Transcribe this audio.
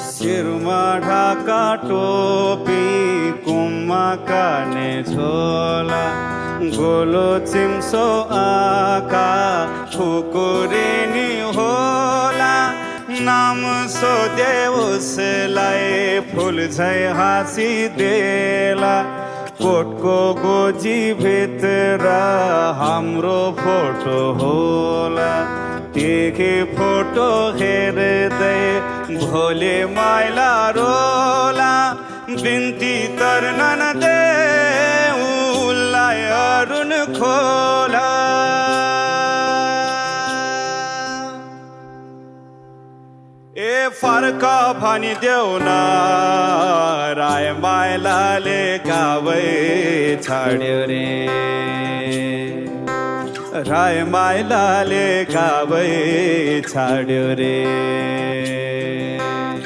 शिरमा ढाका टोपी कुममा काने झोला गोलो चिम्सो आका खुकुरिनी होला नाम सोधे उसलाई फुल झै हाँसिदेला कोटको गोजी भित्र हाम्रो फोटो होला देखे फोटो हेर्दै भोले माइला रोला बिन्ती तर्न दे उसलाई अरुण खोला ए फर्क भनिदेऊ न राय माइलाले गावै छाड्यो रे राय माइलाले गावै छाड्यो रे